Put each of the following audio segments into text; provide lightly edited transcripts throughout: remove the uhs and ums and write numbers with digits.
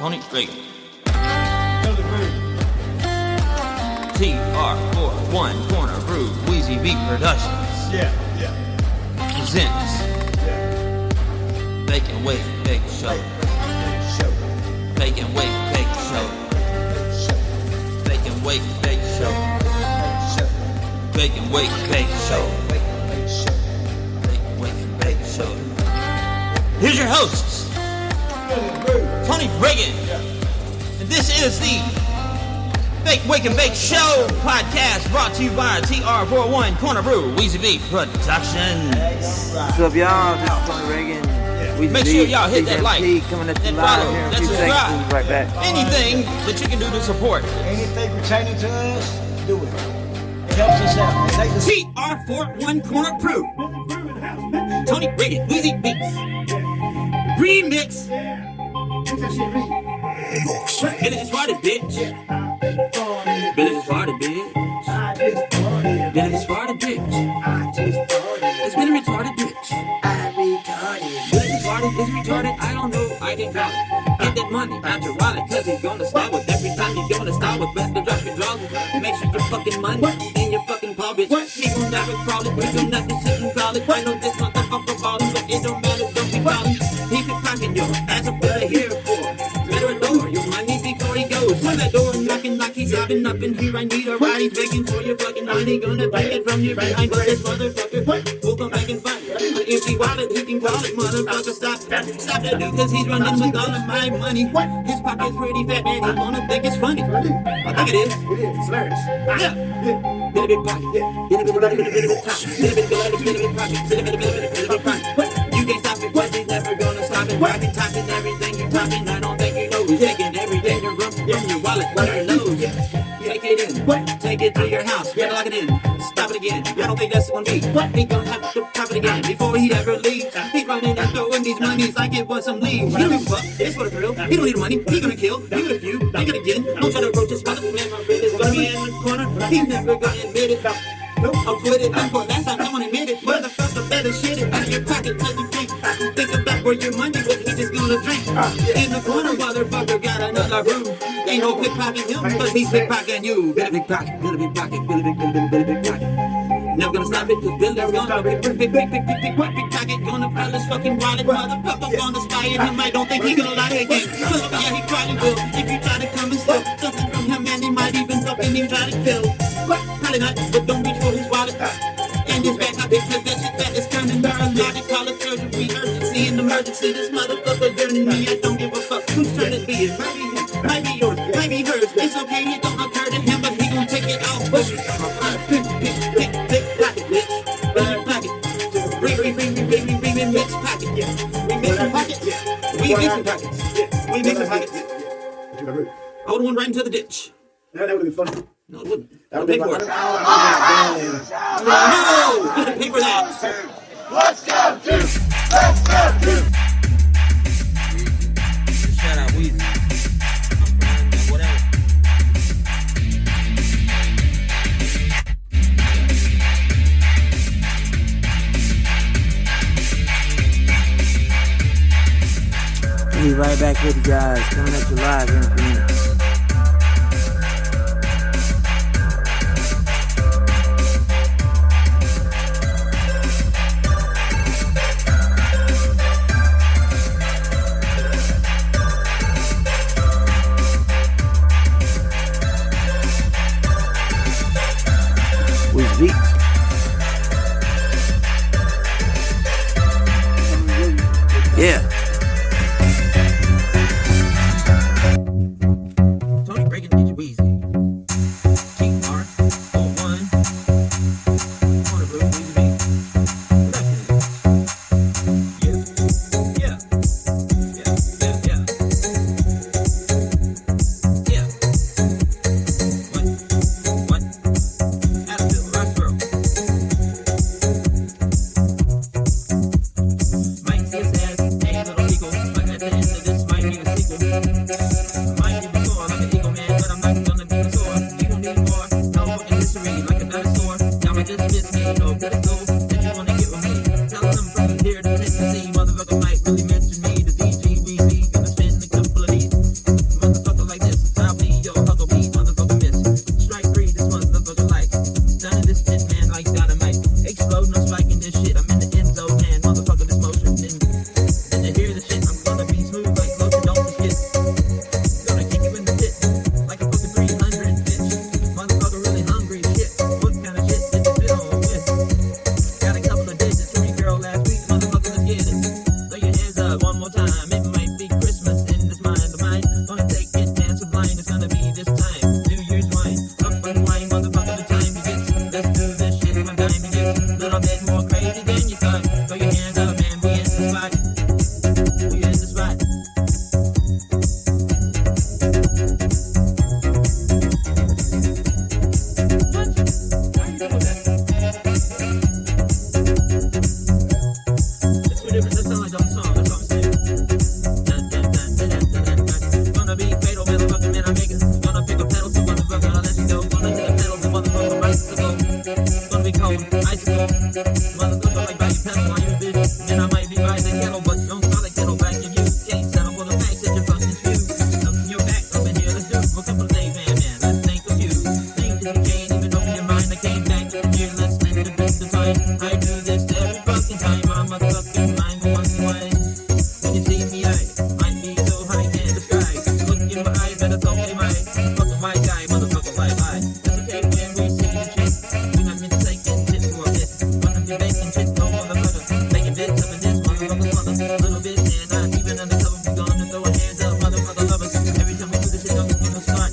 Tony Regan. TR41 Corner Brew, Wheezy Beat Productions. Yeah. Presents. Bake and Wake Bake Show. Bake and Wake Bake Show. Bake and Wake Bake Show. Bake and Wake Bake Show. Bake and Wake Bake Show. Here's your hosts, Tony Regan, and this is the Bake, Wake, and Bake Show podcast brought to you by TR41 Corner Brew, Wheezy Beat Productions. What's up, y'all? This is Tony Regan. Make sure y'all hit that like, coming at you and live follow, here in a that few subscribe. seconds. Right back. Anything that you can do to support Anything pertaining to us, do it. It helps us out. TR41 Corner Brew, Tony Regan, Wheezy Beats Remix. Billy just farted, bitch. Billy just farted, bitch. Billy just farted, bitch. It's been a retarded, bitch. Billy just farted, is retarded, I don't know, I can call it. Get that money out your wallet, cause he's gonna start with every time you're gonna start with better drop your draws. Make sure your fucking money in your fucking paw, bitch. He gon' never crawl it, we do nothing, shit and call it. I know this motherfucker ballin', but it don't matter, don't be ballin'. He be pockin' yo, that's what I here for. Better adore your money before he goes. To that door knocking like he's hopping up in here. I need a ride, he's begging for your fucking money. Gonna take it from your behind, but this motherfucker will come back and find it. An empty wallet, he can call it, motherfucker. Stop that dude, cause he's running with all of my money. His pocket's pretty fat, man, he wanna think it's funny. I think it is. It's hilarious. Yeah. Bit a bit pocket. Bit a bit pocket. Bit a bit pocket. Bit a bit pocket. Bit a bit pocket. You can't stop it, cause he's never gonna stop it. Rapping, talking, everything you're talking, I don't think you know. He's taking everything you're from your wallet, from your nose. Take it in, take it to your house, better lock it in. Stop it again, I don't think that's gonna be. He gonna have to pop it again before he ever leaves. He's running and throwing these monies like it was some leaves. He don't give a fuck, it's for the thrill. He don't need the money, he gonna kill. He gonna feud, they gonna get it. Don't try to approach this motherfucker, man, my friend is gonna be in the corner. He's never gonna admit it. I'll quit it, for last time someone admit it. Motherfucker better shit it out of your pocket till you think about where your money was, he just gonna drink. In the corner, motherfucker got another room. Ain't no pickpocketing him, cause he's pickpocketing you. Billy big pocket, Billy big pocket, Billy big pocket. Never gonna stop it, cause Billy's gonna big pocket. Gonna fill his fucking wallet, motherfucker gonna spy at him. I don't think he gonna lie again. Cause yeah, he probably will. If you try to come and steal something from him, man, he might even fucking even try to kill. Probably not, but don't reach for his wallet. And his back pocket, cause that shit that is turning neurologic. Call it surgery, urgency, and emergency. This motherfucker dirty me, I don't give a fuck whose turn it be. It might be him, might be yours, might be hers. It's okay, it don't occur to him, but he gon' take it off. Pick pocket, bitch. Billy pocket. Remix pocket. Remix pockets. We mixing pockets. We mixing pockets. I would've went right into the ditch. That would've been funny. No, it wouldn't. That I'll pay for it. No! You gotta pay for that. Let's go, dude! Shout out Wheezy. Whatever. We'll be right back with you guys, coming at you live here in a few minutes. Beatz. Yeah. Tony Regan, DJ Wheezy. TR41. Corner Brew, Wheezy Beat Productions. Yeah. What? Adamville, Roxborough. Might see his ass, ain't little eagle, but at the end of this might be a sequel. Might be the sore like an eagle man, but I'm not gonna be sore. You don't need more, no fucking history like a dinosaur. Y'all might dismiss me, no good go, that you wanna get with me. Tell them from here to Tennessee, motherfucker might really mention me. The DJ Wheezy, gonna spend a couple of these.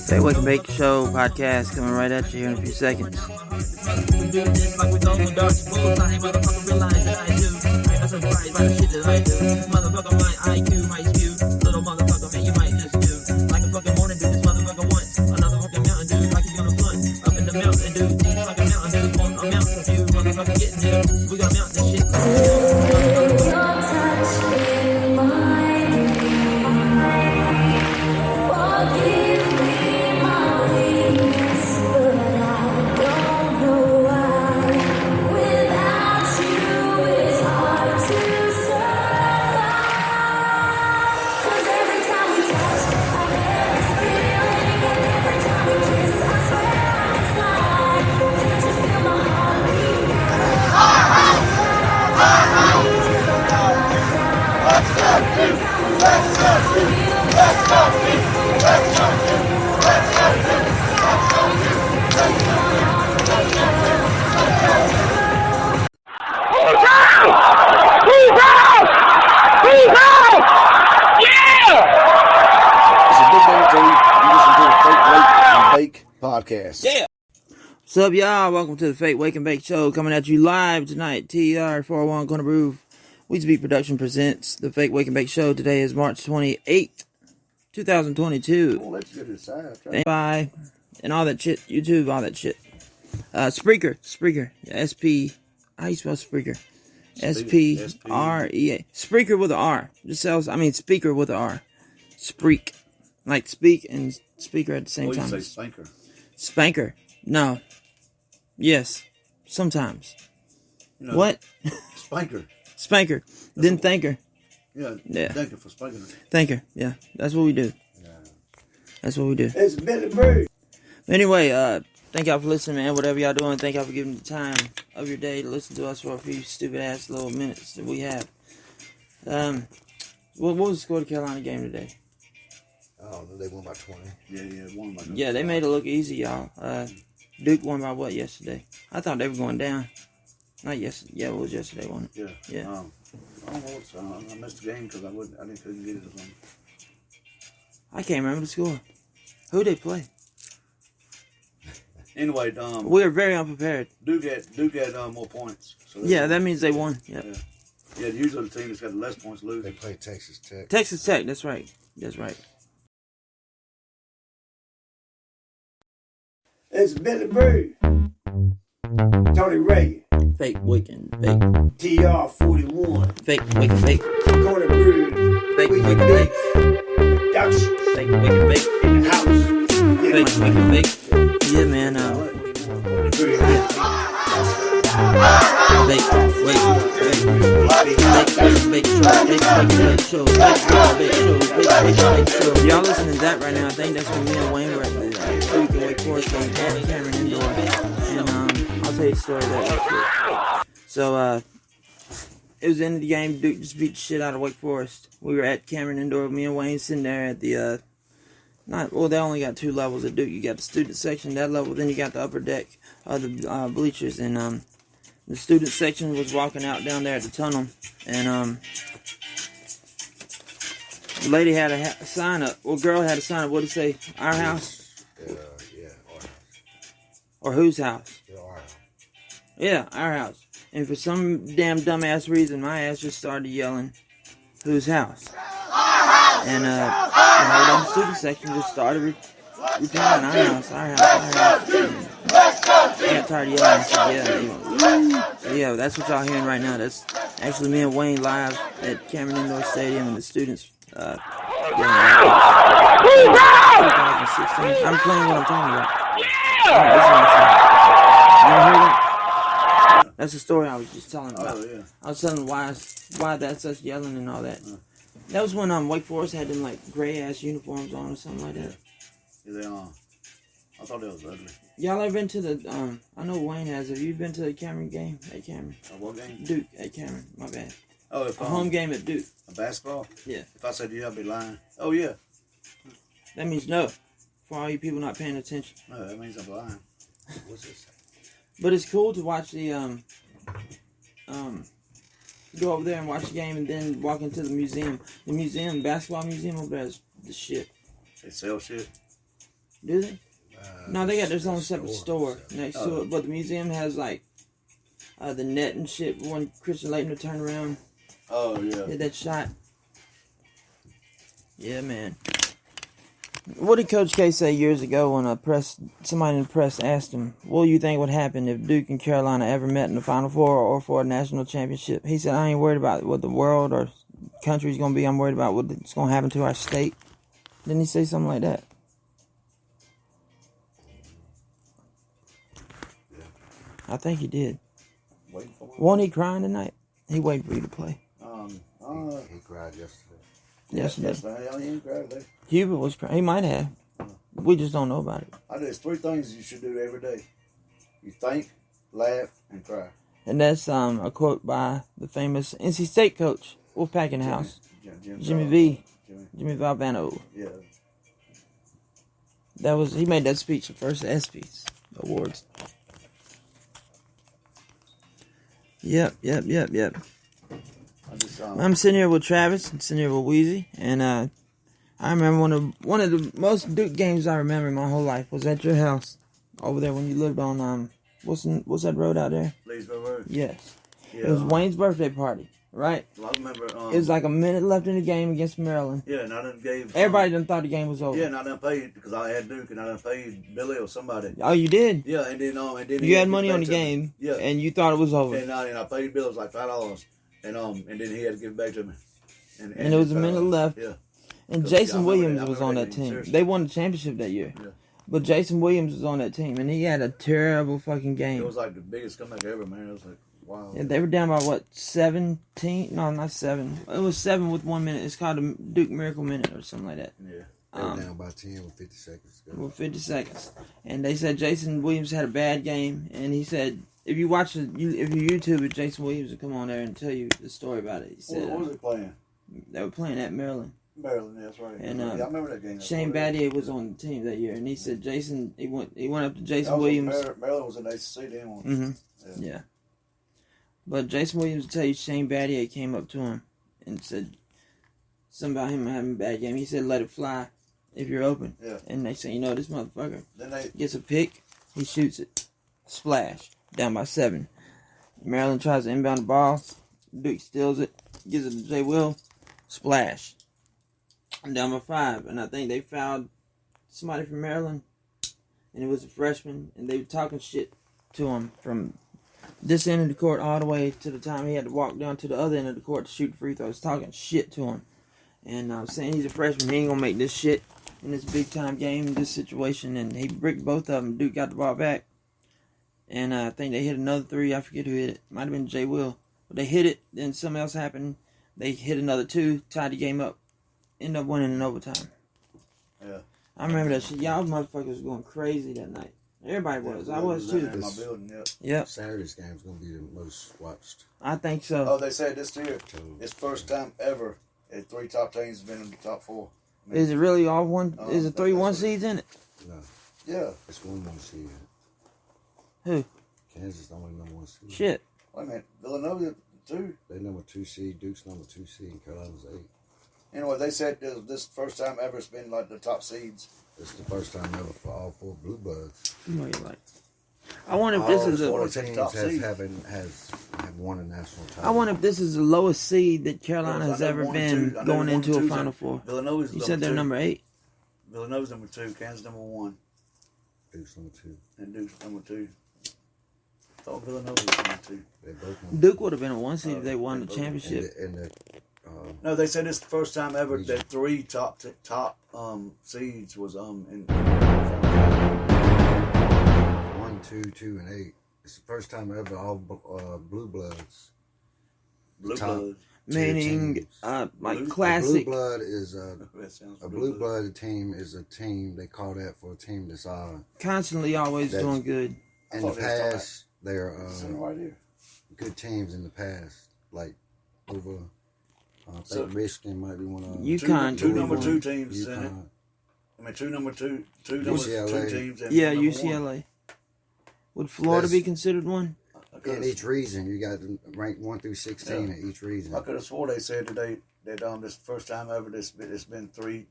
Fake Wake and Bake Show podcast coming right at you here in a few seconds. Podcast. Yeah. What's up, y'all? Welcome to the Fake Wake and Bake Show, coming at you live tonight. TR401 Gonna Groove. Wheezy Production presents the Fake Wake and Bake Show. Today is March 28th, 2022. Oh, let's get inside. Bye. And all that shit. YouTube, all that shit. Spreaker. SP. How you spell Spreaker? S-P-R-E-A. Spreaker with an R. Just sells, speaker with an R. Spreak. Like speak and speaker at the same time. You say spanker. Spanker. No. Yes. Sometimes. You know, What? Spanker. Spanker. Then thanker. Yeah. Thank you for spanking. Thanker. Yeah. That's what we do. Yeah. That's what we do. It's Billy Bird. Anyway, thank y'all for listening, man. Whatever y'all doing, thank y'all for giving the time of your day to listen to us for a few stupid ass little minutes that we have. What was the score of the Carolina game today? Oh, they won by 20. Yeah, won by 20. Yeah, they made it look easy, y'all. Duke won by what yesterday? I thought they were going down. Not yesterday. Yeah, it was yesterday, wasn't it? Yeah. Yeah. I don't know what's I missed the game because I couldn't get it or something. I can't remember the score. Who they play? Anyway, we were very unprepared. Duke had more points. So yeah, that means they won. Yep. Yeah, usually the team that's got less points lose. They play Texas Tech. Texas Tech, that's right. That's right. It's Billy Bird, Tony Regan, Fake Wake and Bake. TR41, Fake Wake and Bake. Tony Bird, Fake Wake and Bake. Production Fake Wake and Bake. in the house. Fake Wake and Bake. Yeah, man. Fake Wake and Bake Show. Y'all listening to that right now? I think that's when me and Wayne were at the Duke and Wake Forest game at Cameron Indoor. And I'll tell you a story of that real quick. So it was the end of the game. Duke just beat the shit out of Wake Forest. We were at Cameron Indoor. Me and Wayne sitting there at the they only got two levels at Duke. You got the student section, that level, then you got the upper deck of the bleachers. And the student section was walking out down there at the tunnel, and the lady had a sign up. Well, girl had a sign up. What did it say? Our house? Yeah, our house. Or whose house? Yeah, our house. Yeah, our house. And for some damn dumbass reason, my ass just started yelling, "Whose house?" And the student section just started repeating, "Our house, our house, our house." And I got tired of yelling. I said, "Yeah." So yeah, that's what y'all hearing right now. That's actually me and Wayne live at Cameron Indoor Stadium, and the students. 2016. I'm playing what I'm talking about. You hear that? That's the story I was just telling about. Oh, yeah. I was telling why that's such yelling and all that. That was when Wake Forest had them like gray ass uniforms on or something like that. Yeah, they are. I thought that was ugly. Y'all ever been to the I know Wayne has. Have you been to the Cameron game at Cameron? What game? Duke at Cameron. My bad. Oh, if A home game at Duke. A basketball? Yeah. If I said yeah, I'd be lying. Oh yeah. That means no. For all you people not paying attention. No, that means I'm lying. What's this? But it's cool to watch the go over there and watch the game and then walk into the museum. The museum, basketball museum over there is the shit. They sell shit. Do they? No, they got their own separate store next to it, but the museum has like the net and shit. When Christian Laettner turned around, Oh yeah. hit that shot. Yeah, man. What did Coach K say years ago when somebody in the press asked him, "What do you think would happen if Duke and Carolina ever met in the Final Four or for a national championship?" He said, "I ain't worried about what the world or country's gonna be. I'm worried about what's gonna happen to our state." Didn't he say something like that? I think he did. Waiting for him. Wasn't he crying tonight? He waited for you to play. He cried yesterday. Yesterday. I ain't cried today. Hubert was crying. He might have. We just don't know about it. There's 3 things you should do every day. You think, laugh, and cry. And that's a quote by the famous NC State coach, Wolfpack in the house, Jimmy V. Jimmy Valvano. Yeah. He made that speech, the first ESPYs awards. Yep. I'm sitting here with Travis. I'm sitting here with Wheezy, and I remember one of the most Duke games I remember in my whole life was at your house over there when you lived on what's that road out there? Leesburg Road. Yes. Yeah. It was Wayne's birthday party, right? Well, I remember. It was like a minute left in the game against Maryland. Yeah, and I done gave. Everybody done thought the game was over. Yeah, and I done paid because I had Duke, and I done paid Billy or somebody. Oh, you did? Yeah, and then You had money on the game. Yeah. And you thought it was over. And I paid Billy, it was like $5, and then he had to give it back to me. And there was a minute left. Yeah. And Because, Jason I Williams remember was on that game, team. seriously. They won the championship that year. Yeah. But Jason Williams was on that team, and he had a terrible fucking game. It was like the biggest comeback ever, man. It was like, wow. Yeah, they were down by, 17? No, not 7. It was 7 with 1 minute. It's called a Duke Miracle Minute or something like that. Yeah. They were down by 10 with 50 seconds to go. With 50 seconds. And they said Jason Williams had a bad game, and he said, if you watch it, if you YouTube it, Jason Williams will come on there and tell you the story about it. He said What was they playing? they were playing at Maryland. Maryland, that's right. And, yeah, I remember that game. Shane Battier was on the team that year, and he said Jason. He went up to Jason That was when Williams. Maryland was in the ACC then. Mm-hmm. Yeah. But Jason Williams will tell you Shane Battier came up to him and said something about him having a bad game. He said, "Let it fly if you're open." Yeah. And they say, this motherfucker Then they gets a pick, he shoots it, splash, down by 7. Maryland tries to inbound the ball. Duke steals it, gives it to Jay Will, splash. I'm down by 5, and I think they fouled somebody from Maryland, and it was a freshman, and they were talking shit to him from this end of the court all the way to the time he had to walk down to the other end of the court to shoot free throws, talking shit to him, and saying he's a freshman, he ain't gonna make this shit in this big time game, in this situation, and he bricked both of them. Duke got the ball back, and I think they hit another 3. I forget who hit it. Might have been Jay Will, but they hit it. Then something else happened. They hit another 2, tied the game up. End up winning in overtime. Yeah. I remember that shit. Y'all motherfuckers was going crazy that night. Everybody was. I was too. in my building, yeah. Yep. Saturday's game is going to be the most watched. I think so. Oh, they said this year, it's first time ever that 3 top teams have been in the top 4. I mean, Is it really all one? Is it 3 1 seeds in it? No, yeah. it's 1-1 seed. Who? Kansas is the only number 1 seed. Shit. Wait a minute. Villanova, 2. They number 2 seed. Duke's number 2 seed. And Carolina's 8. Anyway, they said this first time ever it's been like the top seeds. It's the first time ever for all 4 Blue Bloods. What do you like? I wonder if this is All a. 4 teams top seed. have won a national title. I wonder if this is the lowest seed that Carolina has ever been going into a Final Four. Villanova's You said they're number 8. Villanova's number 2, Kansas number 1, Duke's number 2. and Duke's number 2. I thought Villanova was number 2. They both number Duke would have been a 1 seed if they won the 2. championship. No, they said it's the first time ever that 3 top seeds was in 1, 2, 2, and 8. It's the first time ever all Blue Bloods. Blue top Blood. Meaning, Blue- like a A classic. Blue Blood is That sounds a Blue Blood team is a team. They call that for a team that's Constantly always That's- doing good. in thought the they was talking past. They're right here. good teams in the past, like over. I think So- Michigan might be one of them. UConn. Two number won. 2 teams in it. UConn. I mean, two number 2 teams. And Yeah, number UCLA. Would Florida be considered one? 1. I In each region, you got them ranked 1 through 16 in each region. could have swore they said today that this first time ever it's been 3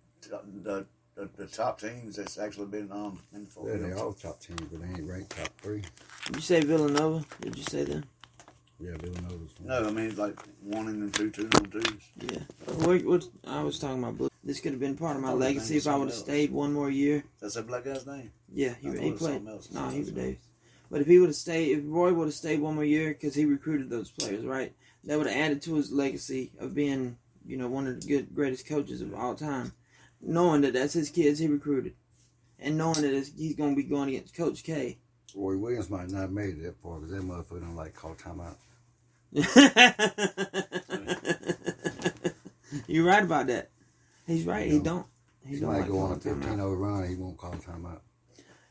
the top teams that's actually been in the Yeah, they all top teams, but they ain't ranked top 3. Did you say Villanova? Did you say that? Yeah, Villanova's one. No, I mean like 1 and then 2 and 2s. Yeah. I was talking about Blue. This could have been part of my legacy if I would have stayed one more year. That's that black guy's name. Yeah, I thought he it was played. something else. No, he was Davis. But if he would have stayed, if Roy would have stayed one more year, because he recruited those players, right? That would have added to his legacy of being, one of the greatest coaches of all time. Knowing that that's his kids he recruited, and knowing that he's going to be going against Coach K. Roy Williams might not have made it that far because that motherfucker don't like call timeout. You're right about that. He's right. He don't. He don't might like go on a calling timeout. 15-0 run. He won't call timeout.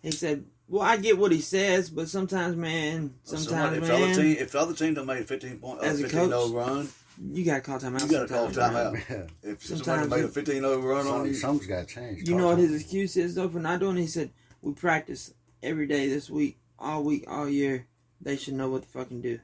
He said, "Well, I get what he says, but sometimes, man, If the other team done made a 15-0 As a coach, run, you got to call timeout. you got to call sometimes, timeout. Yeah. If Sometimes somebody made a 15-0 run on you, Something's got to change. You Call know what his timeout. excuse is, though, for not doing it? He said, we practice every day this week, all year. They should know what to fucking do.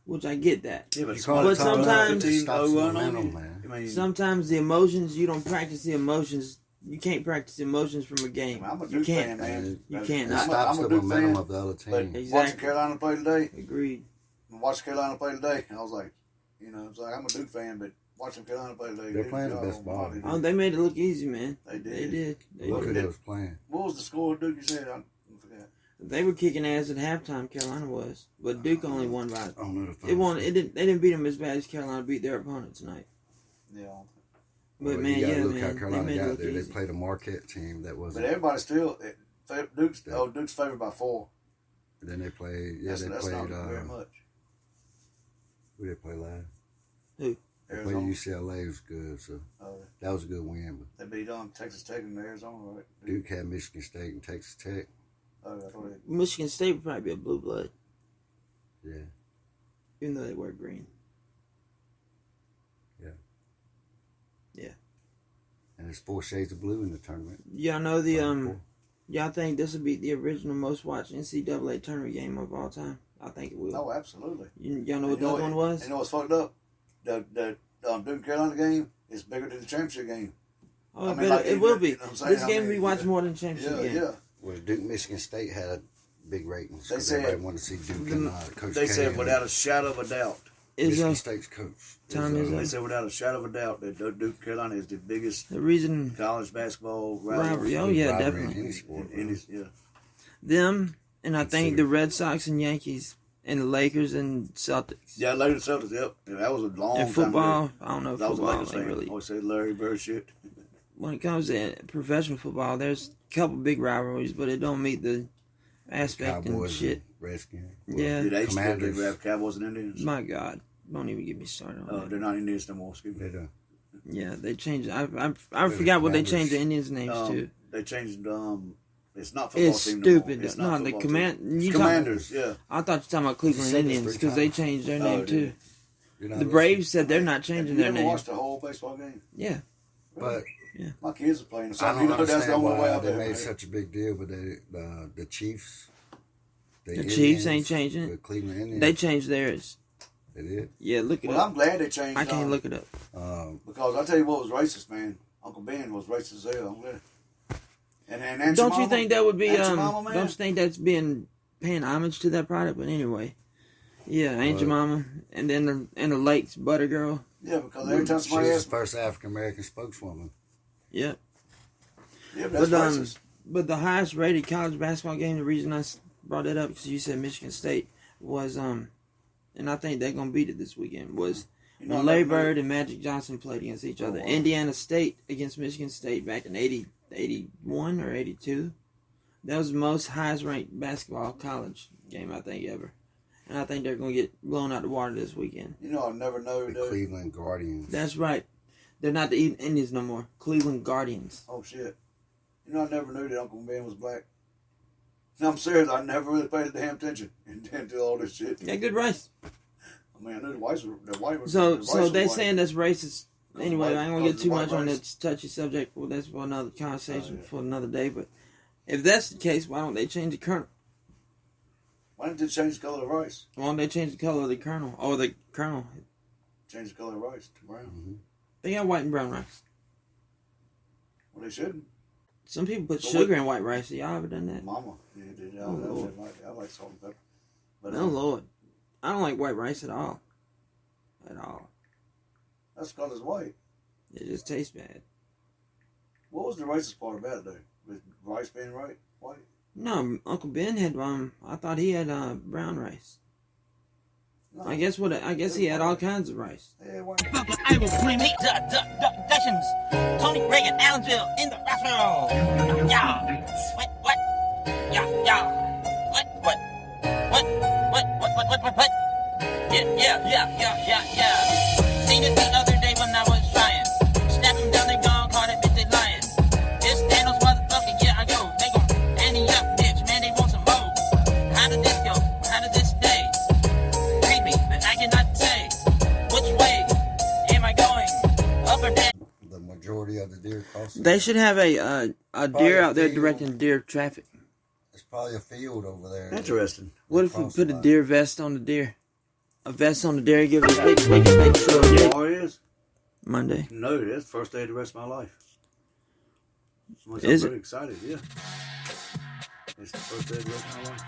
Which I get that. yeah, You call But it timeout, sometimes- it stops the run on momentum, you. man. I mean, Sometimes the emotions, you don't practice the emotions. You can't practice the emotions from a game. I'm a You Duke fan, can't. man. You can't. It I'm stops I'm a the Duke momentum fan, of the other But team. Exactly. watching Carolina play today, Agreed. watching Carolina play today, I was like, it's like I'm a Duke fan, but watching Carolina play today, They're playing the best ball. Oh, they made it look easy, man. They did. They did. They Look did. who they was playing. What was the score, Duke? You said I forgot. They were kicking ass at halftime. Carolina was, but Duke only won by. I don't know the It won. It didn't. They didn't beat them as bad as Carolina beat their opponent tonight. Yeah. But Well, man, you gotta yeah, look man, how they Carolina made it got look there. They easy. played a Marquette team that But wasn't. everybody still Duke's favored by 4. Then they played. Yeah, That's they not played. very much. Who they play last? Who? They played Arizona. UCLA was good, so that was a good win. But They beat Texas Tech and Arizona, right? Duke had Michigan State and Texas Tech. I thought they, Michigan State would probably be a blue blood, Yeah, even though they wear green. and there's 4 shades of blue in the tournament. Y'all know the Four. Y'all think this will be the original most watched NCAA tournament game of all time? I think it will. oh, absolutely. Y'all know what the other one was? You know what's fucked up? The Duke Carolina game is bigger than the championship game. Oh, I mean, but like, it will be. you know what I'm saying? This game will be watched more than the championship game. Yeah. Well, Duke Michigan State had big ratings They because said- everybody wanted to see Duke and Coach They K said and without a shadow of a doubt. Is Michigan State's coach. Tom is They said without a shadow of a doubt that Duke Carolina is the biggest the reason college basketball rivalry? rivalry. Oh yeah, rivalry in definitely. any sport. Yeah. Them and I think Consider- the Red Sox and Yankees and the Lakers and Celtics. Yeah, later Celtics, yep. Yeah, that was a long And time football, ago. I don't know if That was a football Lakers ain't fan. really. Always say Larry Bird shit. When it comes to professional football, there's a couple big rivalries, but it don't meet the aspect and Cowboys shit. and Redskins. Yeah. Did they still Commanders. grab Cowboys and Indians? My God, don't even get me started on Oh, that. they're not Indians no more. Excuse me. They done. Yeah, they changed. I forgot what they changed the Indians' names to. They changed. It's not football It's team stupid. No more. It's No, not the football command. team. You Commanders. Yeah. I thought you were talking about Cleveland said this Indians 3 because they times. changed their Oh, name did too. You're not The listening. Braves said they're not Have changing you their ever name. watched a whole baseball game? Yeah, But My kids are playing. So I don't that's the understand only way why out they there. made man. such a big deal. But the Chiefs, The Chiefs ain't changing it. The Cleveland Indians, they changed theirs. they did. Yeah, look it Well, up. I'm glad they changed. I can't look it up. Because I tell you what was racist, man. Uncle Ben was racist as hell. I'm glad. And Aunt Don't Jemima- you think that would be? Aunt Jemima, man? Don't you think that's being paying homage to that product? But anyway, yeah, Aunt Jemima, and then the Lakes Butter Girl. Yeah, because every time She's somebody the asks, first African American spokeswoman. Yeah, yeah, but that's but racist. but the highest rated college basketball game. The reason I brought that up because you said Michigan State was and I think they're gonna beat it this weekend. Was You know, when Larry that- Bird and Magic Johnson played against each other. wow. Indiana State against Michigan State back in 81 or 82. That was the most highest ranked basketball college game I think ever. And I think they're going to get blown out the water this weekend. You know, I never know. The Cleveland Guardians. That's right. They're not the Indians no more. Cleveland Guardians. Oh shit! You know, I never knew that Uncle Ben was black. No, I'm serious. I never really paid damn attention until all this shit. Yeah, good race. I mean, I knew the whites were the white. So the so whites they were white. saying that's racist. Anyway, I ain't going to get too much on race. that touchy subject. Well, that's for another conversation Oh, yeah. for another day. But if that's the case, why don't they change the kernel? Why didn't they change the color of rice? Why don't they change the color of the kernel? Or the kernel. Change the color of rice to brown. They got white and brown rice. Well, they shouldn't. Some people put sugar in white rice. Y'all ever done that? Mama, yeah, did. Lord. I like salt and pepper. But, Oh, Lord. I don't like white rice at all. At all. That's because it's white. It just tastes bad. What was the racist part about it, though? With rice being white? No, Uncle Ben had I thought he had brown rice. No. I guess he had all kinds of rice. Yeah, why I will claim it. Productions. Tony Regan, Allensville, in the restaurant. Yeah. What? Yeah. What? Yeah. Seen it the other day when I was trying. Snap them down, they gone, call that bitch they lying. This Thanos motherfucker, yeah, I go. They gon' ante up, bitch, man, they want some more. How did this go? How did this stay? Treat me, but I cannot say. Which way am I going? Up or down? The majority of the deer crossing. They should have a deer out there directing deer traffic. There's probably a field over there. Interesting. What if we put a deer vest on the deer? A vest on the deer, give it a big show of deer. All it is? Monday. No, that's the first day of the rest of my life. I'm Is it? pretty excited, yeah. It's the first day of the rest of my life.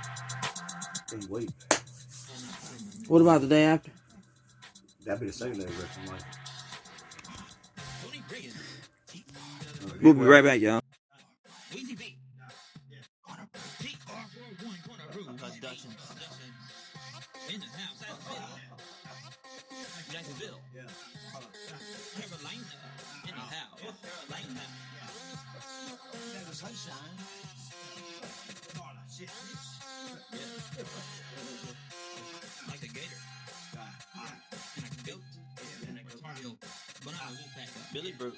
Can't wait. What about the day after? That'd be the second day of the rest of my life. We'll be right back, y'all. Wheezy beat. Productions. In the house, Jacksonville. Carolina. In the house. Carolina. Sunshine. Like a gator. And a goat. And a Ontario. But I won't pack up. Billy Brew.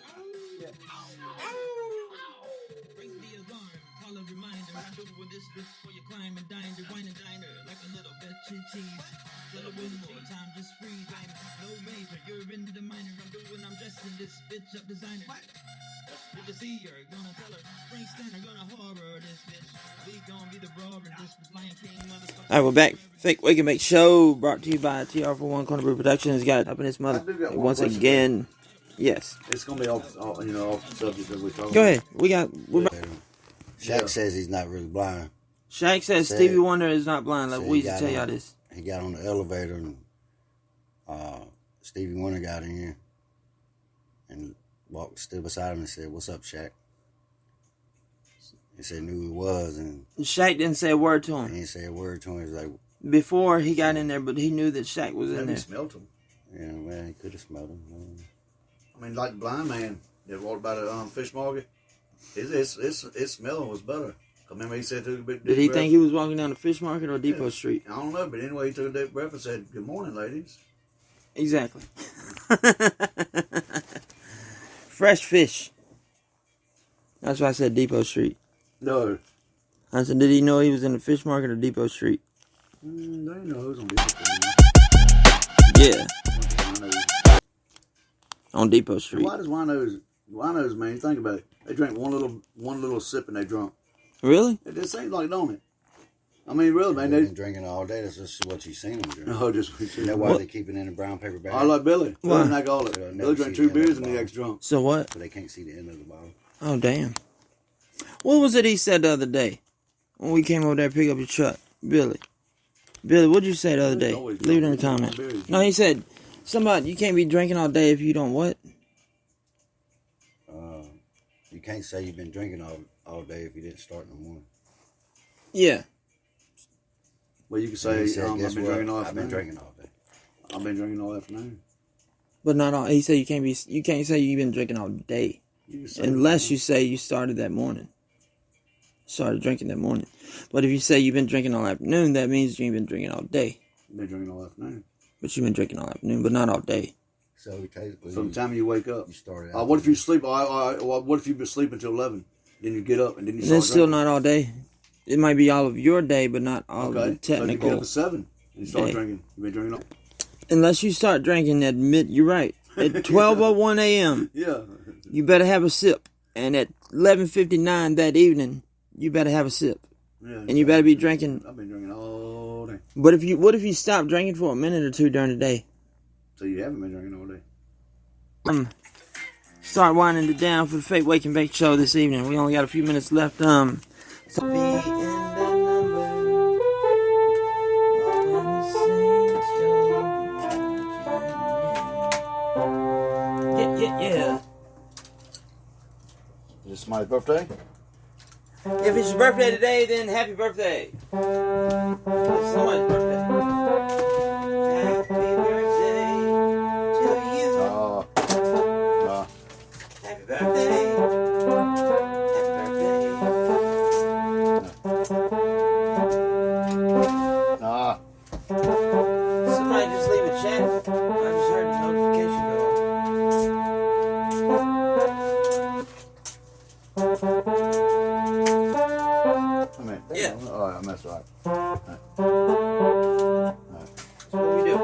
Ring the alarm, call a reminder. I'm doing this before you climb and dine. You're wine and diner like a little bit cheese. Little bit more time, just freeze. I'm no major, you're into the minor. I'm dressing this bitch up designer. With the seer, gonna tell her. Frank Steiner gonna horror this bitch. We gonna be the brawler. This was Lion King, motherfucker. Alright, we're back. Fake Wake and Make Show brought to you by TR41 Corner Brew Productions. Got it up in his mother. Once again. Yes. It's gonna be off the subject that we're talking Go ahead. We're back. Shaq says he's not really blind. Shaq says Stevie Wonder is not blind. Let Wheezy tell y'all this. He got on the elevator and Stevie Wonder got in and stood beside him and said, "What's up, Shaq?" He said knew he was, and Shaq didn't say a word to he him didn't say a word to him. He was like, before he got in there, but he knew that Shaq was in Maybe there. he smelled him. yeah, man, he could have smelled him. I mean, like the blind man that walked by the fish market. His smell was better. I remember he said, took a big Did he breath. think he was walking down the fish market or Depot Street? I don't know, but anyway, he took a deep breath and said, "Good morning, ladies." Exactly. Fresh fish. That's why I said Depot Street. No. I said, did he know he was in the fish market or Depot Street? They know it was on Depot Street. Yeah, on Depot Street. Why does winos, man, think about it. They drink one little sip and they drunk. Really? It just seems like, don't it? I mean, really, man. They've been drinking all day. That's just what you've seen them drink. No, just That's why they keep it in a brown paper bag. I like Billy. Why? Billy and I got it. Billy drank 2 beers and he acts drunk. So what? But they can't see the end of the bottle. Oh, damn. What was it he said the other day when we came over there to pick up your truck? Billy, what'd you say the other day? Leave it in the comment. No, he said, somebody, you can't be drinking all day if you don't what? You can't say you've been drinking all day if you didn't start in the morning. Yeah. Well, you can say, He said, I've guess been what? drinking all I've been afternoon. drinking all day. I've been drinking all afternoon. But not all. He said you can't say you've been drinking all day. You can say Unless you say you started that morning. Started drinking that morning. But if you say you've been drinking all afternoon, that means you ain't been drinking all day. I've been drinking all afternoon. But you've been drinking all afternoon, but not all day. So basically, From the time you wake up. you started out. What if you sleep? What if you've been sleeping until 11? Then you get up and then you And start it's still drinking. not all day. It might be all of your day, but not all of the Okay, so you get up technical. at 7 and you start day. drinking. You've been drinking all. Unless you start drinking at you're right. At 12:01 a.m., Yeah. you better have a sip. And at 11:59 that evening, you better have a sip. Yeah. And you better be drinking. I've been drinking all day. But what if you stop drinking for a minute or two during the day? So you haven't been drinking all day. start winding it down for the Fake Wake and Bake show this evening. We only got a few minutes left. So be in the number when the saints go. Yeah. Is it somebody's birthday? If it's your birthday today, then happy birthday. It's somebody's birthday. Happy birthday to you. Happy birthday. Somebody just leave a chat. I just heard the notification go off. Yeah. Oh, I messed up. That's what we do.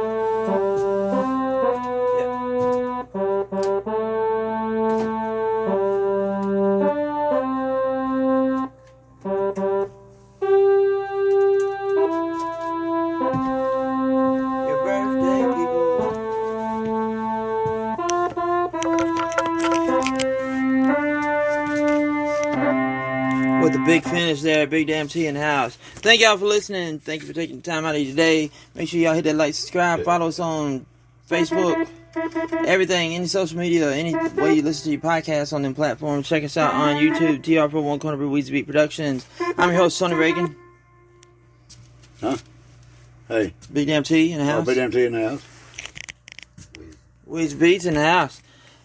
Your birthday, people. With the big finish there, Big Damn T in the house. Thank y'all for listening. Thank you for taking the time out of your day. Make sure y'all hit that like, subscribe, follow us on Facebook, everything, any social media, any way you listen to your podcast on them platforms. Check us out on YouTube, TR for One Corner Brew, Wheezy Beat Productions. I'm your host, Tony Regan. Huh? Hey. Big Damn T in the house. Big Damn T in the house. Wheezy Beats in the house.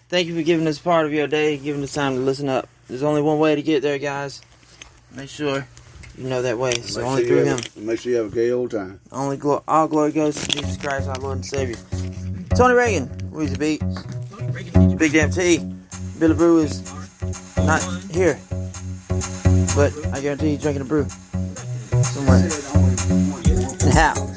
Thank you for giving us part of your day, giving us time to listen up. There's only one way to get there, guys. Make sure you know that way. So only through Him. Make sure you have a gay old time. All glory goes to Jesus Christ, our Lord and Savior. Tony Regan, Wheezy Beats, Big Damn T. Billy Brew is not here, but I guarantee he's drinking a brew somewhere in the house.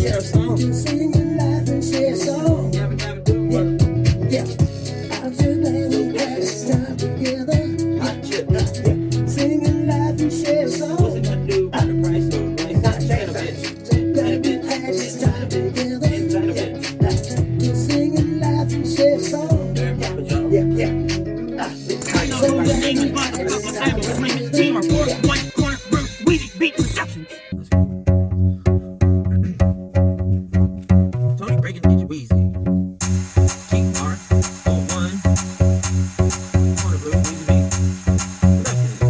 Share a song. Sing and laugh and share a song. Yeah. I'm so glad we had this time together. Sing and laugh and share a song. What's it gonna do with the price of rice? Not a bitch. So glad we had this time together. Sing and laugh and share a song. Yeah. So glad we had this time together. One Corner Brew, Wheezy Beat Productions. Tony Regan, get your Wheezy. TR for One Corner Brew, Wheezy Beat Productions.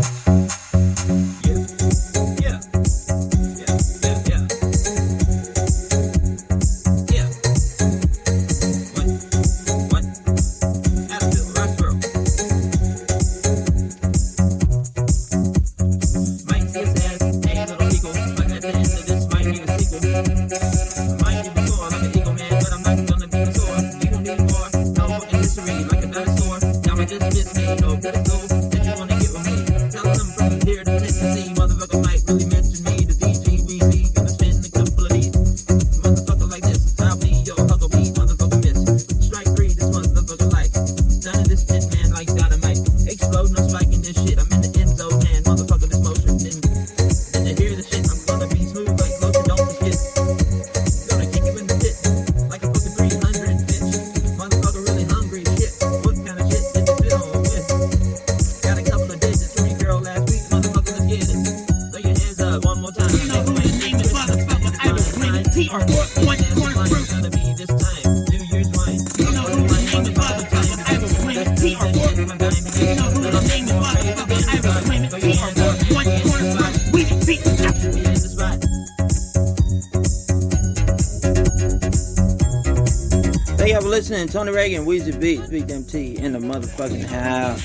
Yeah. What? Adamville, Roxborough. Might see us as a little eagle, but at the end of this might be a sequel. Might be before like an eagle man, but I'm not gonna be the sword. You gon' need more, no fucking history like a dinosaur. Now I just miss me, no good go that you wanna get with me. Tell them from here to Tennessee, motherfucker might really mention me. The DG Wheezy, gonna spend a couple of these. Motherfucker like this, I'll be your hugger me, motherfucker miss. Strike free, this motherfucker like. None of this shit, man, like dynamite. Explode, no spiking this shit. I'm in the end zone, man, motherfucker, this motion. Then to hear the shit, I'm gonna be smooth like lotion, don't forget. Gonna kick you in the pit like a fucking 300 bitch. Motherfucker really hungry, shit. What kind of shit did you fit on with? Got a couple of digits from your girl last week, motherfucker, let's get it. Throw your hands up one more time. You know who his name is, motherfucker. I was bringing TR for One Corner Brew. Gonna be this time, New Year's wine. You know who his name is, motherfucker. I was bringing TR for. You know who his name is, motherfucker. I was bringing TR for One Corner Brew. Wheezy Beat Productions. We in the spot. Thank y'all for listening. Tony Regan, Wheezy Beats, Big Damn T in the motherfucking house.